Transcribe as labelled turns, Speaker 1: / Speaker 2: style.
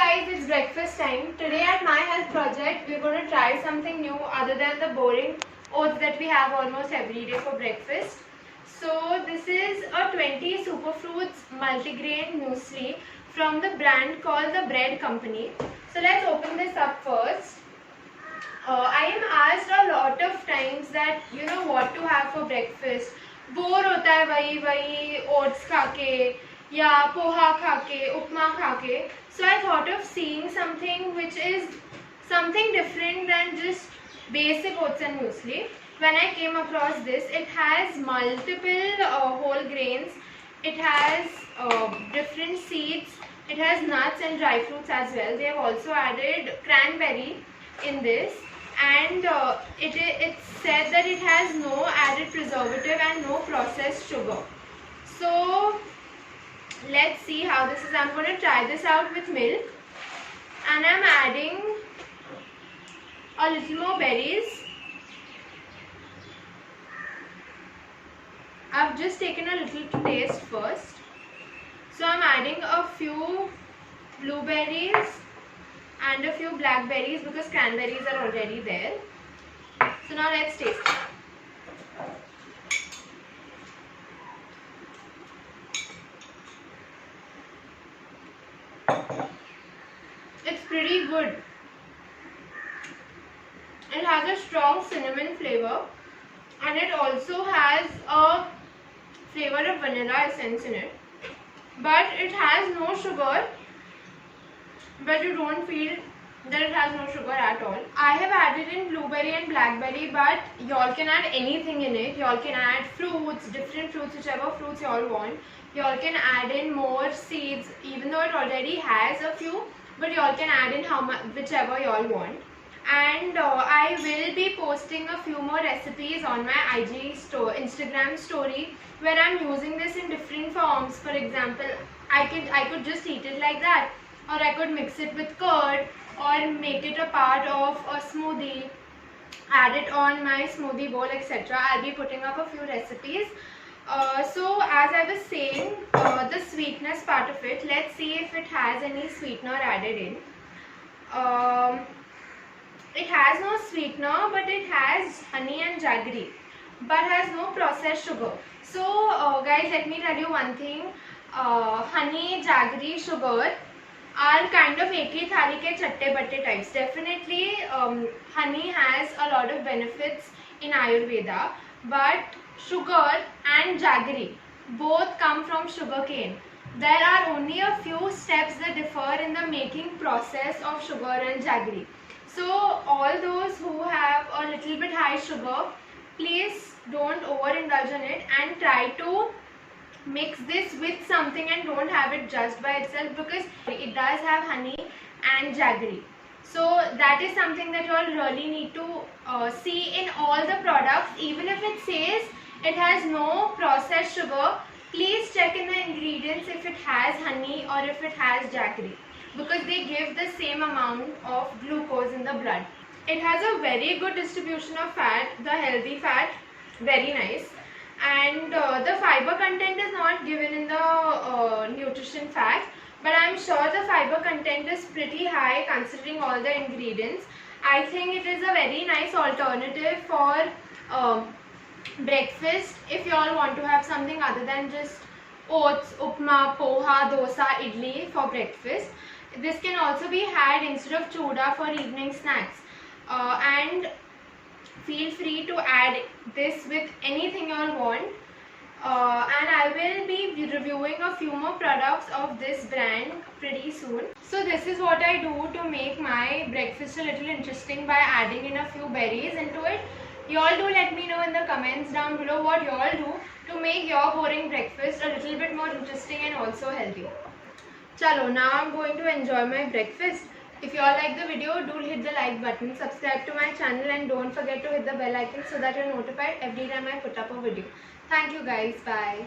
Speaker 1: guys, it's breakfast time. Today at my health project, we're going to try something new other than the boring oats that we have almost every day for breakfast. So this is a 20 superfruits multigrain muesli from the brand called the Bread Company. So let's open this up first. I am asked a lot of times that what to have for breakfast. Bore होता है वही oats खा के या पोहा खा के उपमा खा के. So I thought of seeing something which is something different than just basic oats and muesli. When I came across this, it has multiple whole grains, it has different seeds, it has nuts and dry fruits as well. They have also added cranberry in this, and it said that it has no added preservative and no processed sugar. So let's see how this is. I'm going to try this out with milk, and I'm adding a little more berries. I've just taken a little to taste first. So I'm adding a few blueberries and a few blackberries because cranberries are already there. So now let's taste it. It's pretty good. It has a strong cinnamon flavor, and it also has a flavor of vanilla essence in it, but it has no sugar, but you don't feel that it has no sugar at all. I have added in blueberry and blackberry, but y'all can add anything in it. Y'all can add fruits, different fruits, whichever fruits y'all want. Y'all can add in more seeds, even though it already has a few, but y'all can add in whichever y'all want. And I will be posting a few more recipes on my Instagram story where I'm using this in different forms. For example, I could just eat it like that, or I could mix it with curd, or make it a part of a smoothie, add it on my smoothie bowl, etc. I'll be putting up a few recipes. So as I was saying, the sweetness part of it, let's see if it has any sweetener added in. It has no sweetener, but it has honey and jaggery, but has no processed sugar. So guys, let me tell you one thing. Honey, jaggery, sugar are kind of ek hi thali ke chatte batte types. Definitely honey has a lot of benefits in Ayurveda, but sugar and jaggery both come from sugarcane. There are only a few steps that differ in the making process of sugar and jaggery. So all those who have a little bit high sugar, please don't overindulge on it and try to mix this with something and don't have it just by itself, because it does have honey and jaggery. So that is something that you all really need to see in all the products. Even if it says it has no processed sugar, please check in the ingredients if it has honey or if it has jaggery, because they give the same amount of glucose in the blood. It has a very good distribution of fat, the healthy fat, very nice. And the fiber content is not given in the nutrition fact, but I'm sure the fiber content is pretty high considering all the ingredients. I think it is a very nice alternative for breakfast if you all want to have something other than just oats, upma, poha, dosa, idli for breakfast. This can also be had instead of chuda for evening snacks. And feel free to add this with anything you all want. And I will be reviewing a few more products of this brand pretty soon. So this is what I do to make my breakfast a little interesting by adding in a few berries into it. You all do let me know in the comments down below what you all do to make your boring breakfast a little bit more interesting and also healthy. Chalo, now I'm going to enjoy my breakfast. If you all like the video, do hit the like button, subscribe to my channel, and don't forget to hit the bell icon so that you're notified every time I put up a video. Thank you guys. Bye.